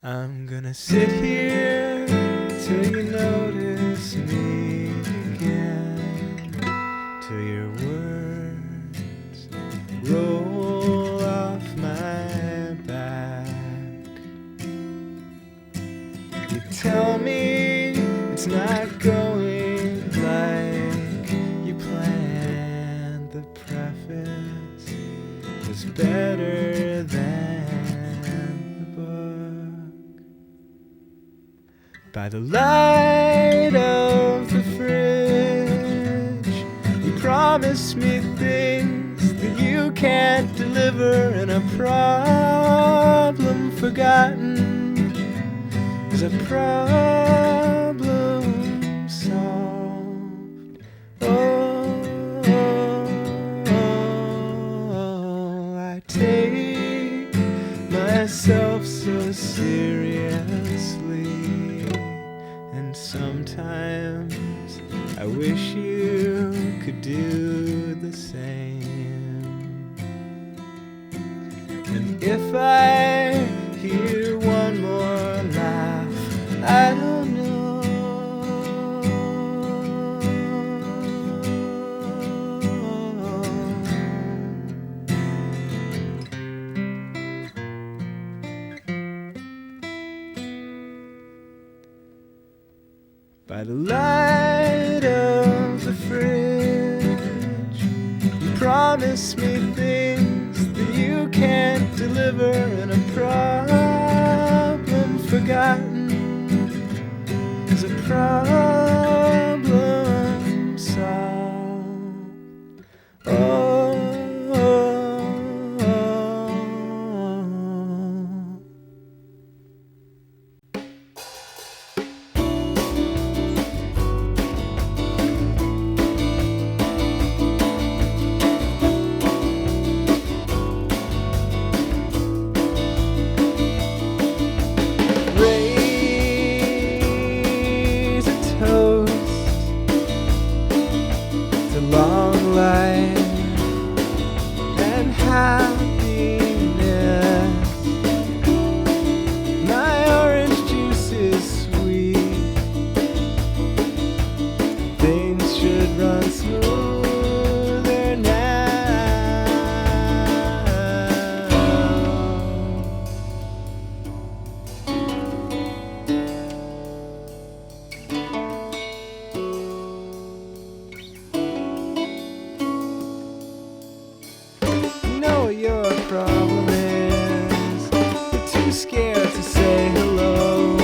I'm gonna sit here till you notice me again, till your words roll off my back. You tell me it's not going like you planned. The preface was better than the book. By the light of the fridge, you promise me things that you can't deliver, and a problem forgotten is a problem solved. Oh, I take myself so seriously, and sometimes I wish you could do the same. And if I hear one more laugh, I don't know. By the light of the fridge, you promise me things that you can't deliver, and a problem forgotten is a problem solved. Oh. Raise a toast to long life and happiness. My orange juice is sweet. Things should run smoother now. Know what your problem is. You're too scared to say hello.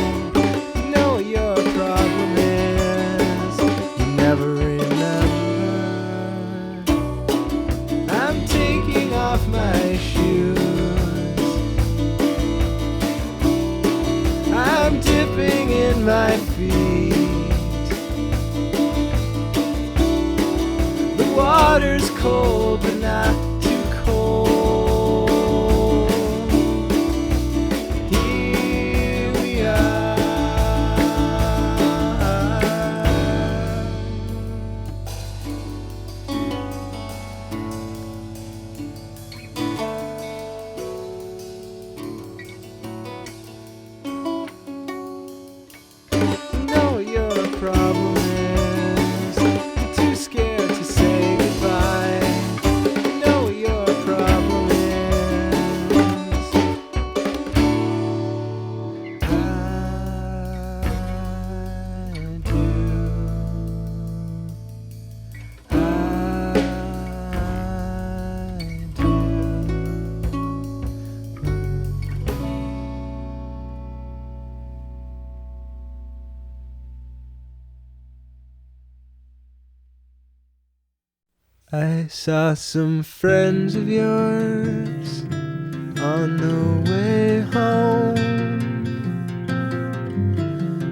Know what your problem is. You never remember. I'm taking off my shoes. I'm dipping in my feet. The water's cold, but not too cold. Here we are. Know what your problem is. You're too scared to say goodbye. Know what your problem is. I do. I do. I saw some friends of yours on the way home.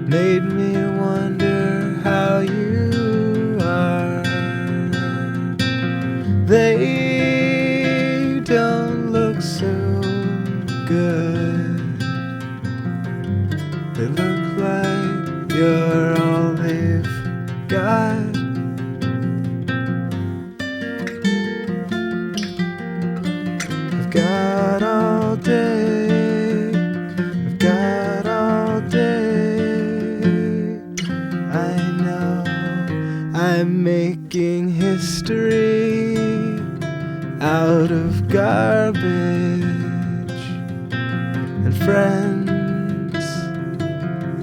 Made me wonder how you are. They don't look so good. They look like you're all they've got. I've got all day, I've got friends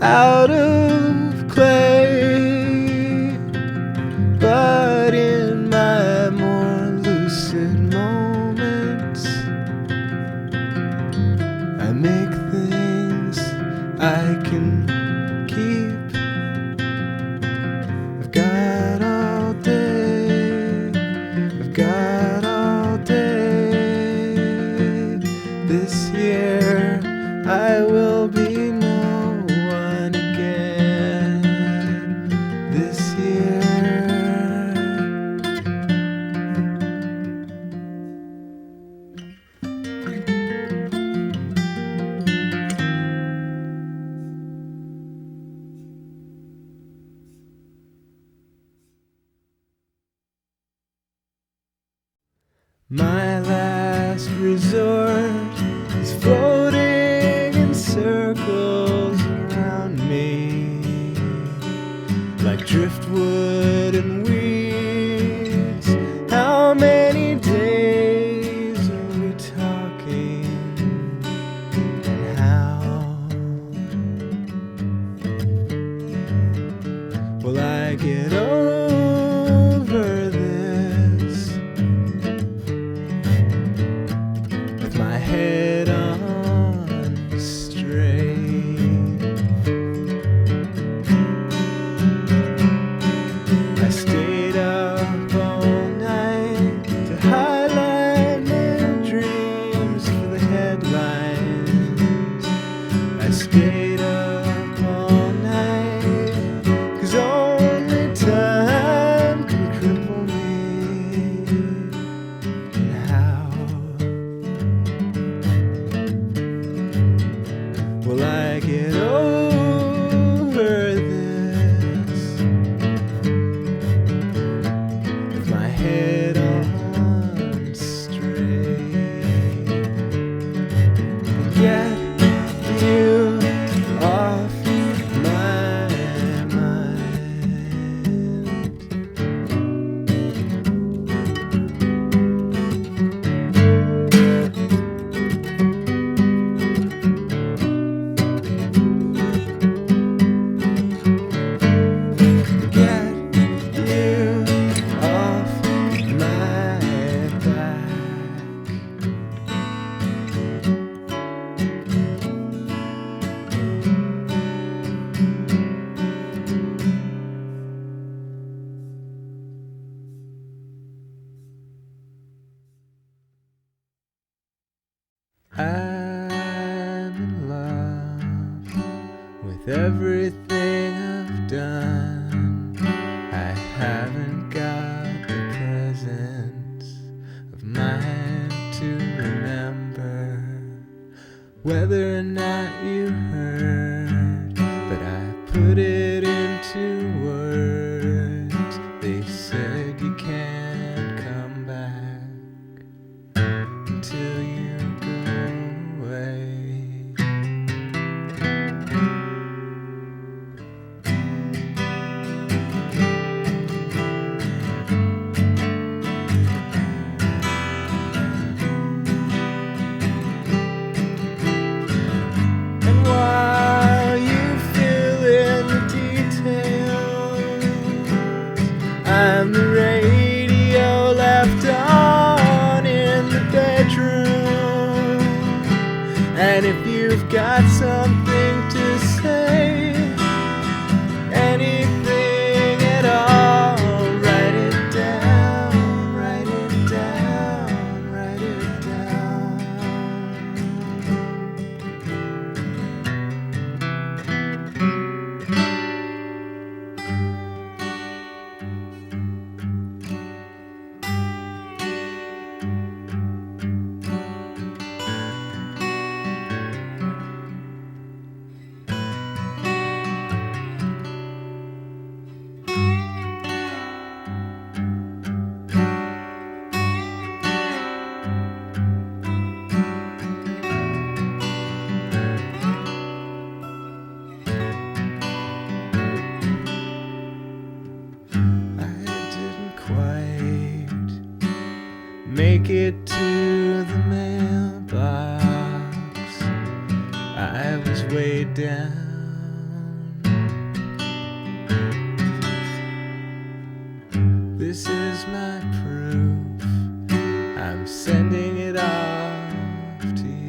out of clay, but in my more lucid moments I make things I can keep. I've got all day, I've got all day. This year I will be no one again. This year. My last resort is floating in circles around me, like driftwood and weeds. How many days are we talking? And how will I get over this? With my head on straight, I stayed up all night to highlight my dreams for the headlines. I stayed up all night 'cause only time can cripple me. And how will I get over this? With my head on straight, get you off my mind. Get you off my back. I'm in love with everything I've done. I haven't got the presence of mind to remember whether or not you heard, but I put it into words. They said you can't come back until you go away. And while you fill in the details, I'm the radio left on in the bedroom. And if you've got something to say, anything at all, write it down, write it down, write it down. make it to the mailbox. I I was weighed down. This is my proof. I'm sending it off to you.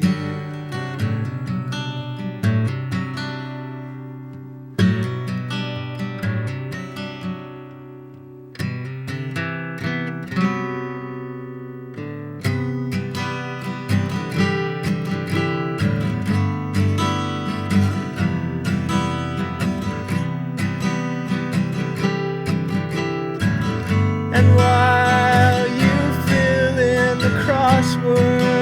And while you fill in the crossword,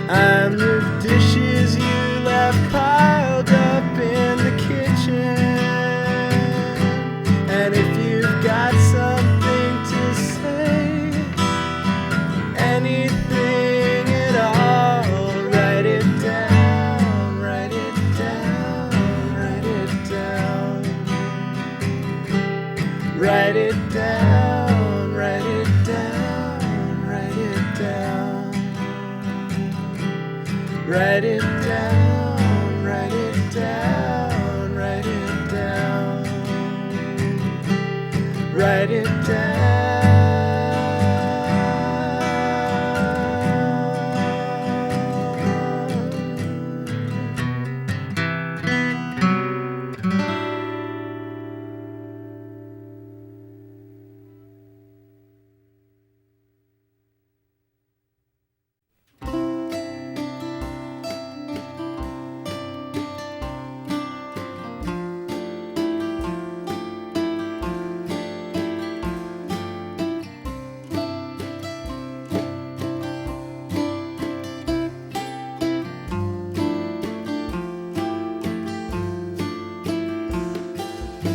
I'm the dishes you left piled up in the kitchen. And if you've got something to say, anything at all, write it down, write it down, write it down. Write it down, write it down, write it down. Write it down, write it down, write it down. Write it down.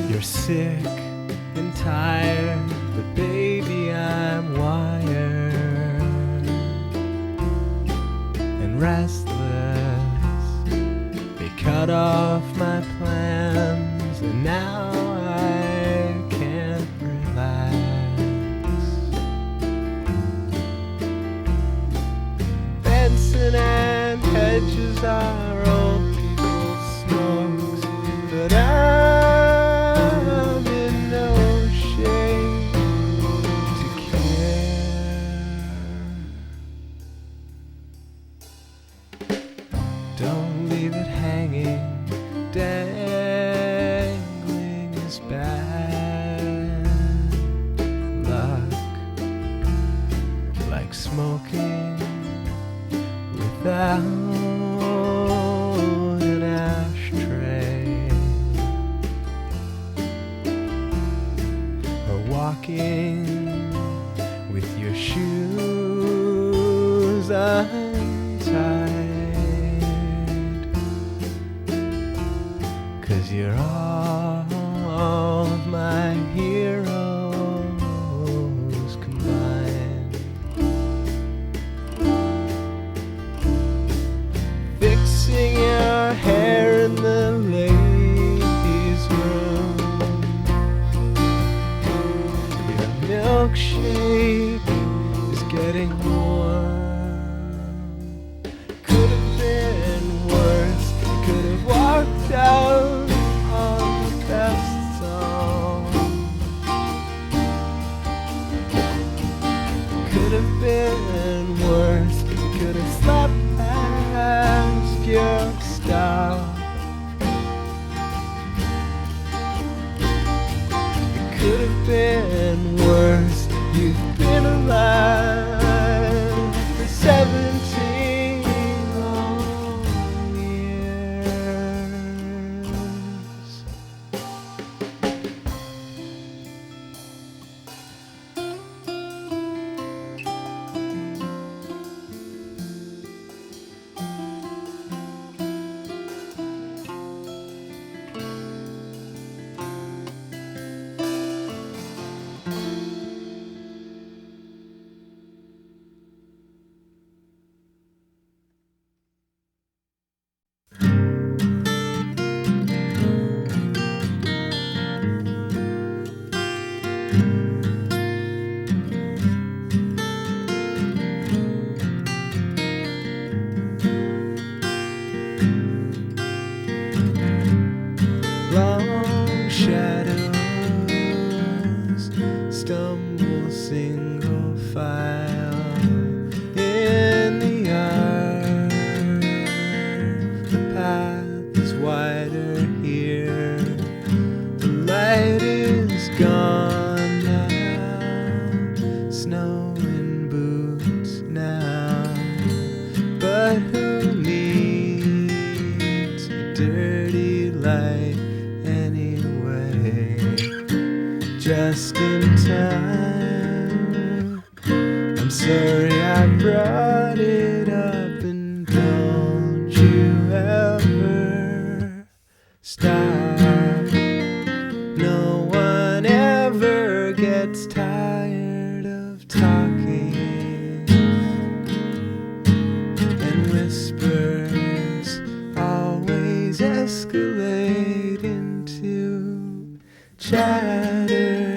You're sick and tired, but baby, I'm wired and restless. They cut off my plans, and now I can't relax. Fencing and hedges are old people's smokes, but I'm in no shape to care. Don't leave it hanging, dangling is bad luck, like smoking without an ashtray, or walking with your shoes untied, 'cause you're all of my heroes combined. Fixing your hair in the ladies' room, your milkshake is getting warm. Could have been worse. Could have walked out on the path is wider here. The light is gone now, snow in boots now. But who needs a dirty light anyway? Just in time. I'm sorry I brought it up, and don't you ever stop. No one ever gets tired of talking, and whispers always escalate into chatter.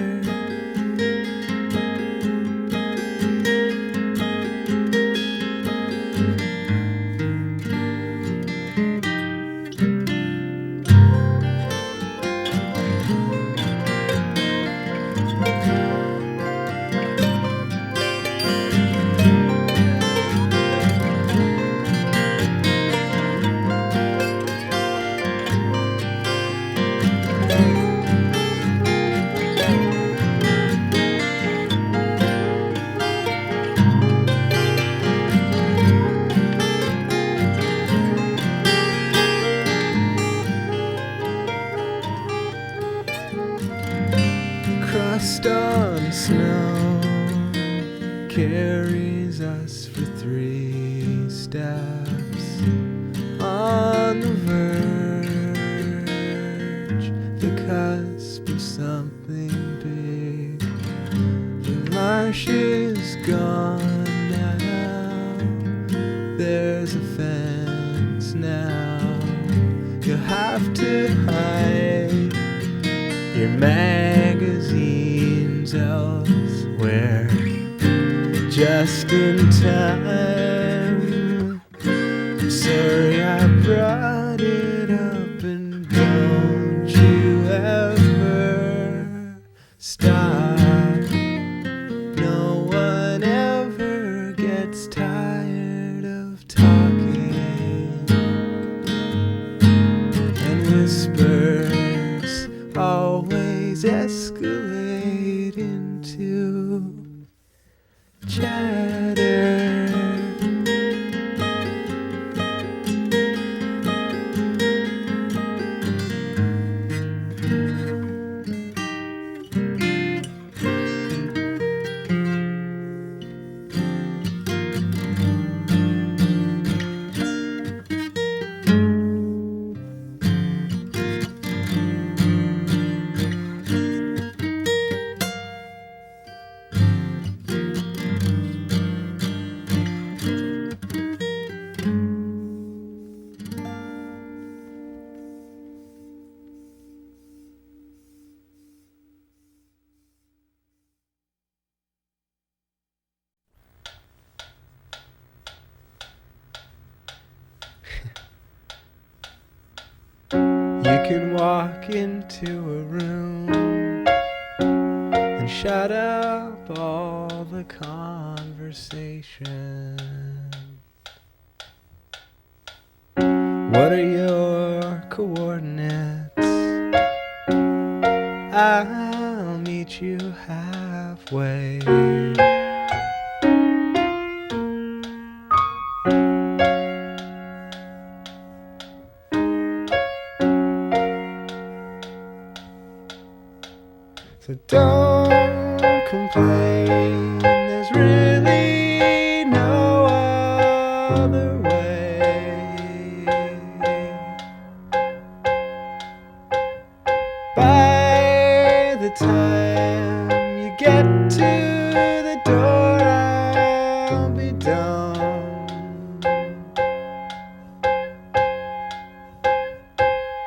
Crust on snow carries us for 3 steps on the verge, the cusp of something big. The marsh is gone now, there's a fence now. You'll have to hide your magazines elsewhere, just in time. I'm sorry I brought it up, and don't you ever stop. No one ever gets tired of talking, and whispers always escalate into chatter. You can walk into a room and shut up all the conversation. What are your coordinates? I'll meet you halfway. So don't complain, there's really no other way. By the time you get to the door, I'll be done.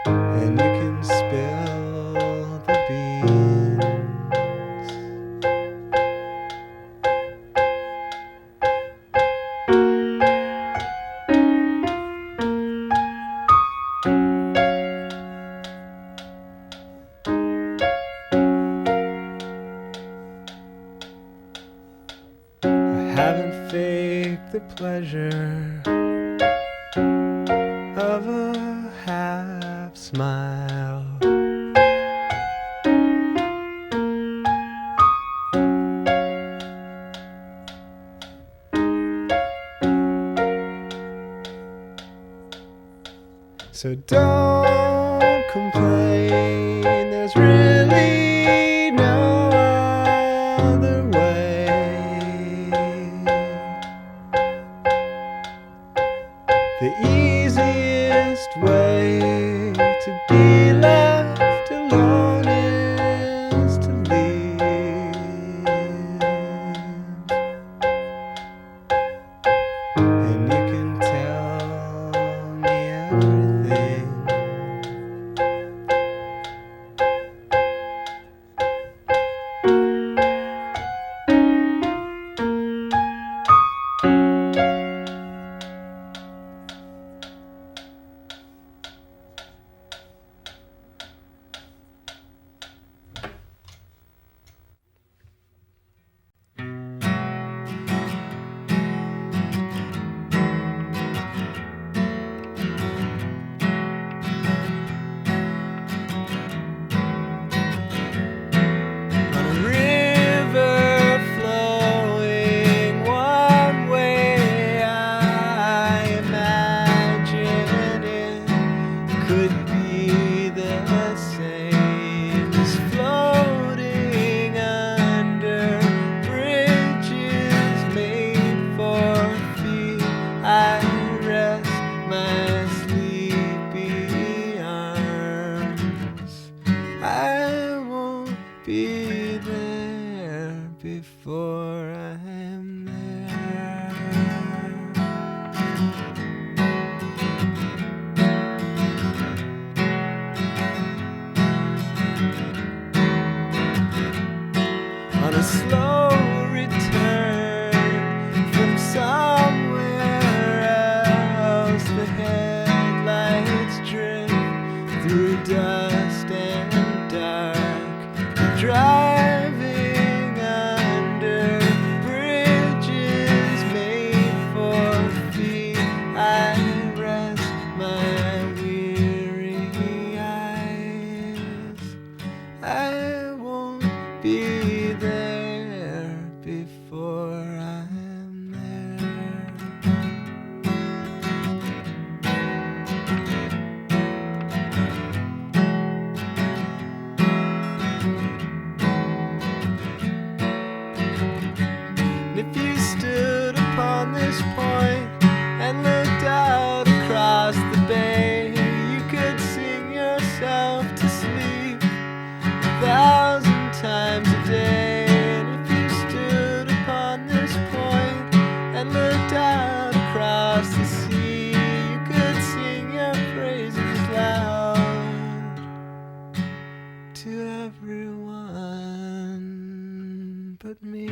And you can spill the beans. Haven't faked the pleasure of a smile. So don't complain, there's really no other way. The easiest way to be left alone is to leave. And you can tell me everything. Be there before I'm there. On a slow return from somewhere else, the headlights drift through dust and dark. Driving under bridges made for feet, I rest my weary eyes. I won't be there before I'm there. If you stood upon this point and looked out across the bay, you could sing yourself to sleep 1,000 times a day. And if you stood upon this point and looked out across the sea, you could sing your praises loud to everyone but me.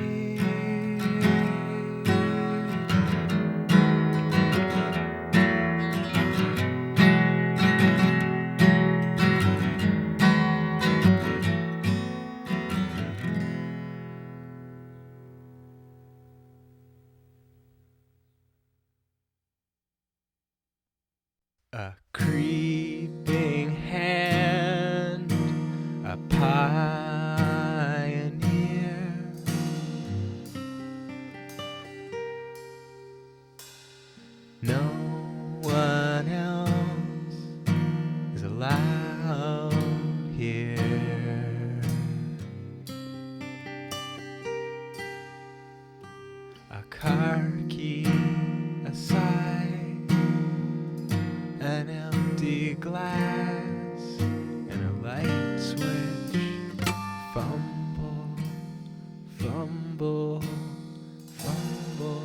A creeping hand, a pioneer. No one else is allowed here. A car key aside, an empty glass and a light switch. Fumble, fumble, fumble.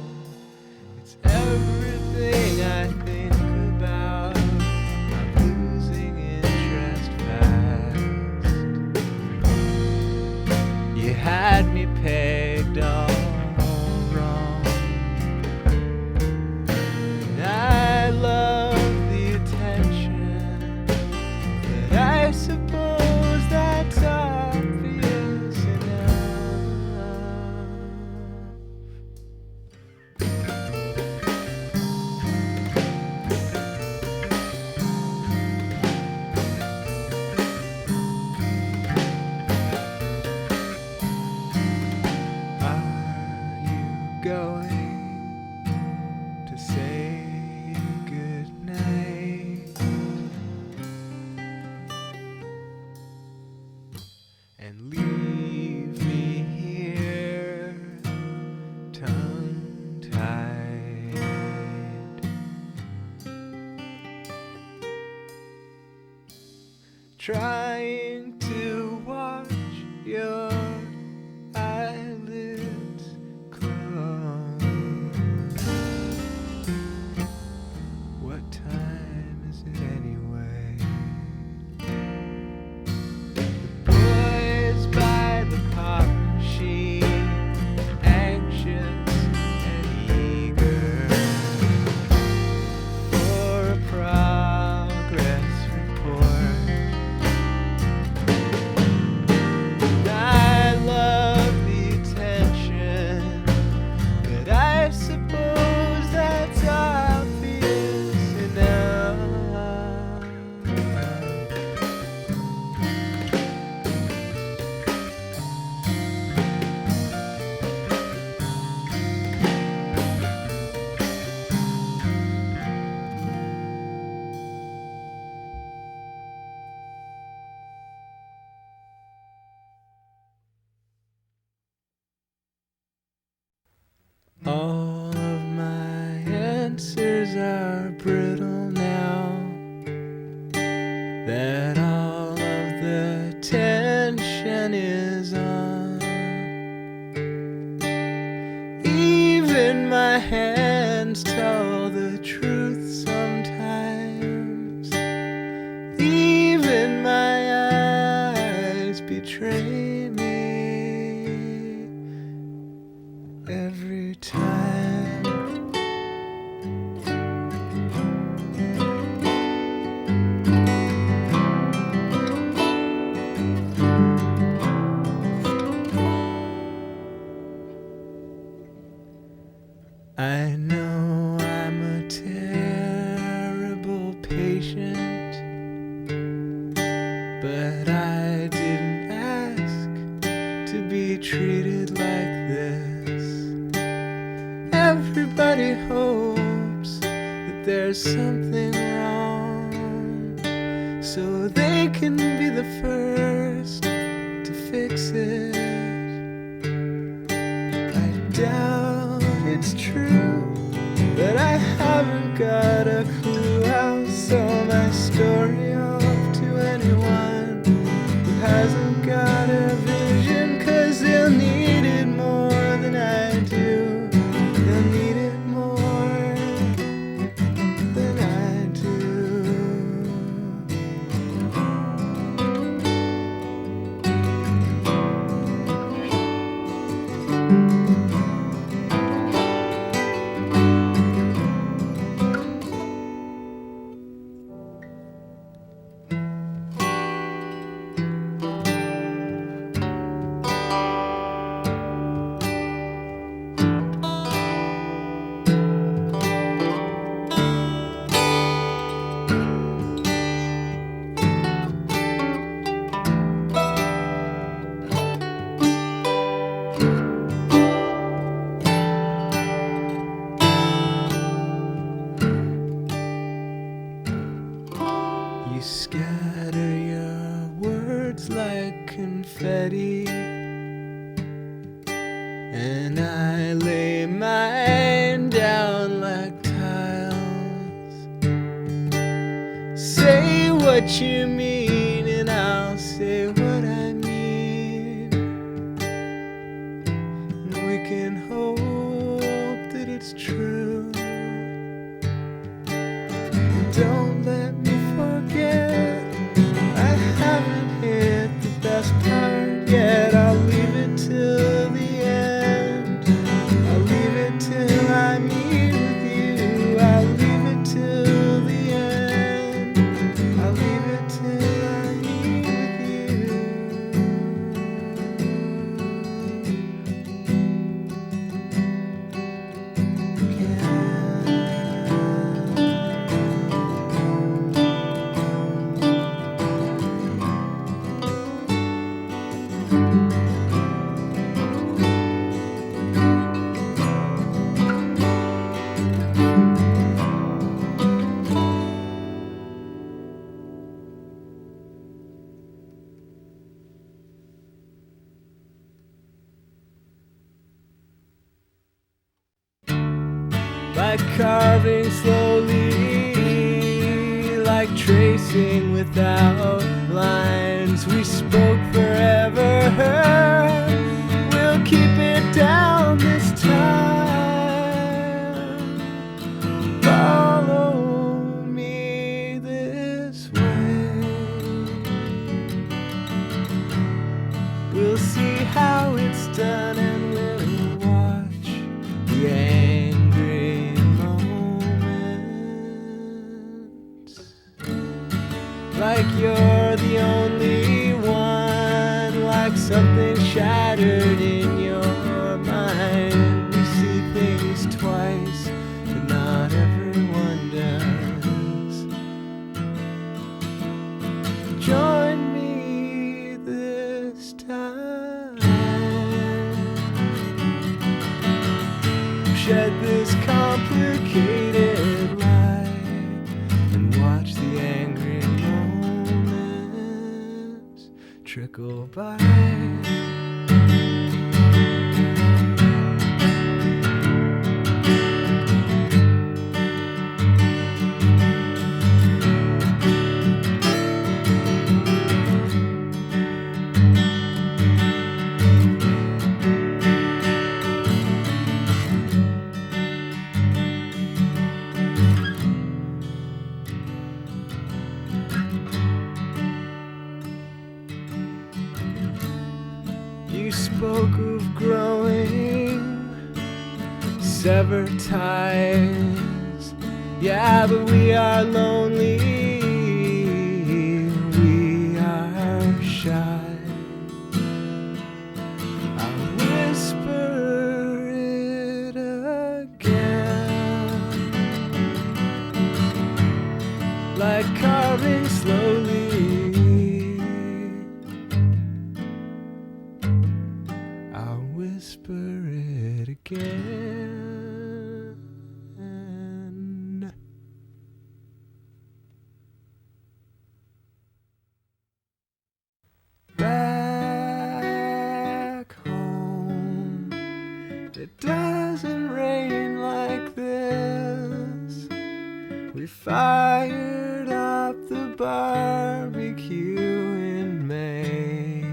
It's everything I think about. I'm losing interest fast. You had me pegged all wrong. And I love the attention, but I suppose that's obvious. trying to watch your eyelids close. What time is it anyway? The boys by the pop machine, anxious and eager for a progress report. I love the attention, but I suppose that's obvious enough. All of my answers are brittle now that all of the tension is on. Even my hands tell the truth sometimes. Even my eyes betray me every time. I know I'm a terrible patient, but I didn't ask to be treated like this. Everybody hopes that there's something wrong, so they can be the first to fix it. I doubt it's true that I haven't got a clue. I'll sell my story off to anyone who hasn't got a vision, 'cause they'll need it more than I do. They'll need it more than I do. You scatter your words like confetti, and I lay mine down like tiles. Say what you mean and I'll say what I mean, and we can hope that it's true. Don't let me forget, I haven't hit the best part yet. I'll leave it till the end. I'll leave it till I meet with you. I'll leave it till the end. I'll leave it till I meet with you. Like carving slowly, like tracing without lines we spoke forever. We'll keep it down this time. Follow me this way. We'll see how it's done and we'll watch the angry moments. Like you're the only one, like something shattered in your mind. You see things twice, but not everyone does. Join me this time. Shed this complicated light and watch the angry moments trickle by. You spoke of growing, severed ties. Yeah, but we are lonely, we are shy. I'll whisper it again, like carving slowly. Whisper it again. Back home, it doesn't rain like this. We fired up the barbecue in May.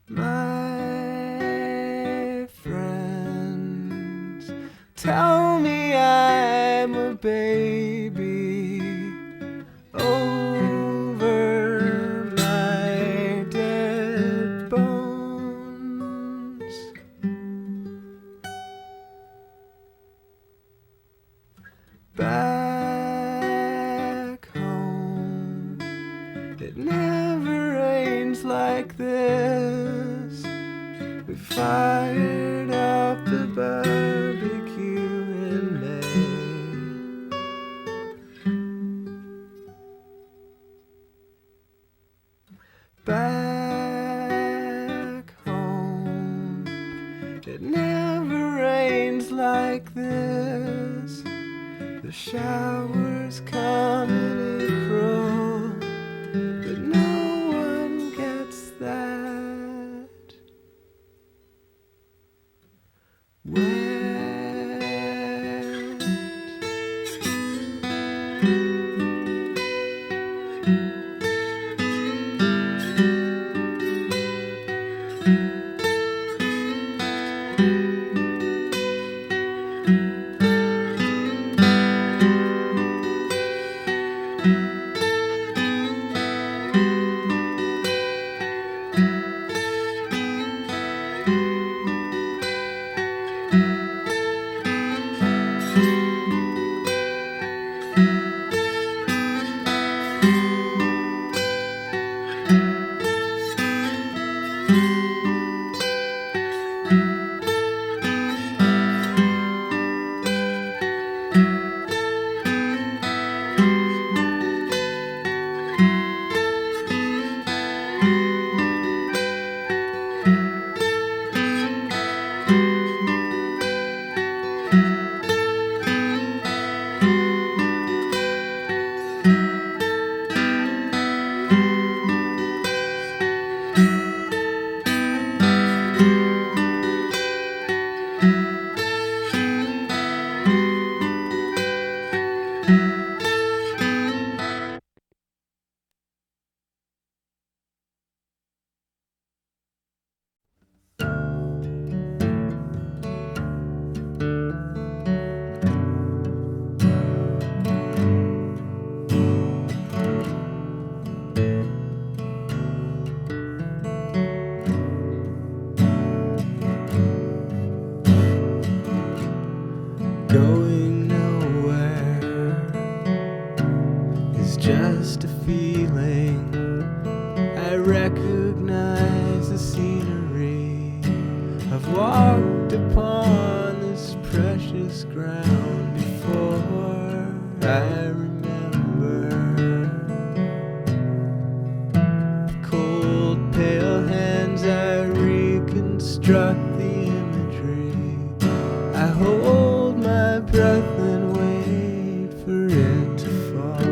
My friends tell me I'm a baby over my dead bones. Back home, it never rains like this. We fired up the barbecue in May. Back home, it never rains like this. The showers come in April, but no one gets that wet. feeling. I recognize the scenery. I've walked upon this precious ground before. I remember the cold, pale hands. I reconstruct the imagery. I hold my breath and wait for it to fall.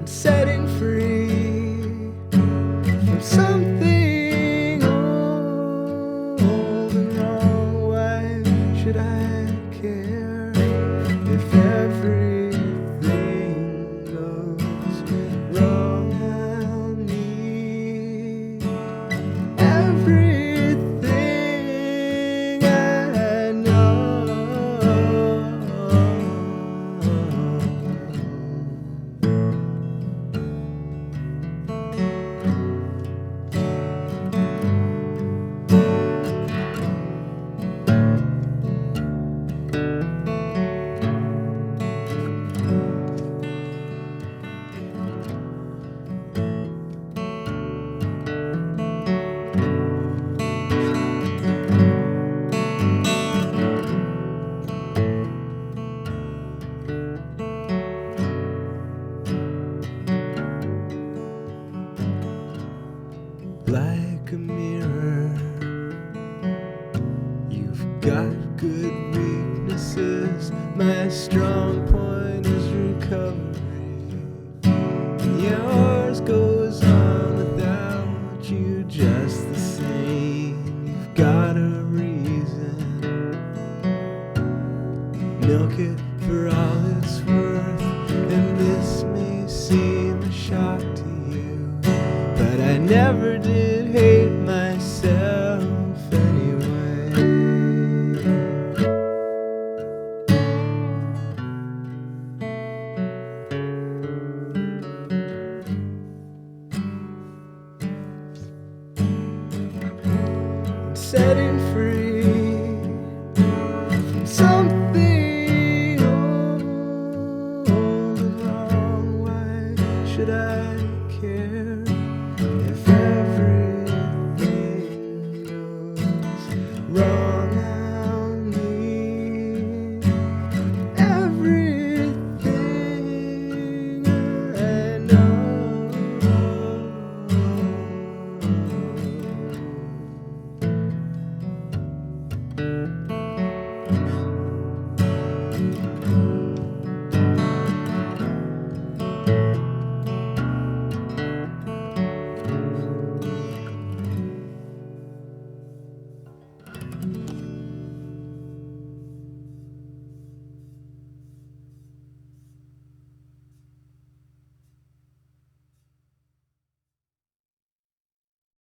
Setting free from something old and wrong. Why should I care if everything goes wrong? I'll need everything I know. Like a mirror, you've got good weaknesses. My strong point is recovery, and yours goes on without you just the same. You've got a reason, milk it for all it's worth, and this may seem a shock to you, but I never did hate myself anyway. Setting free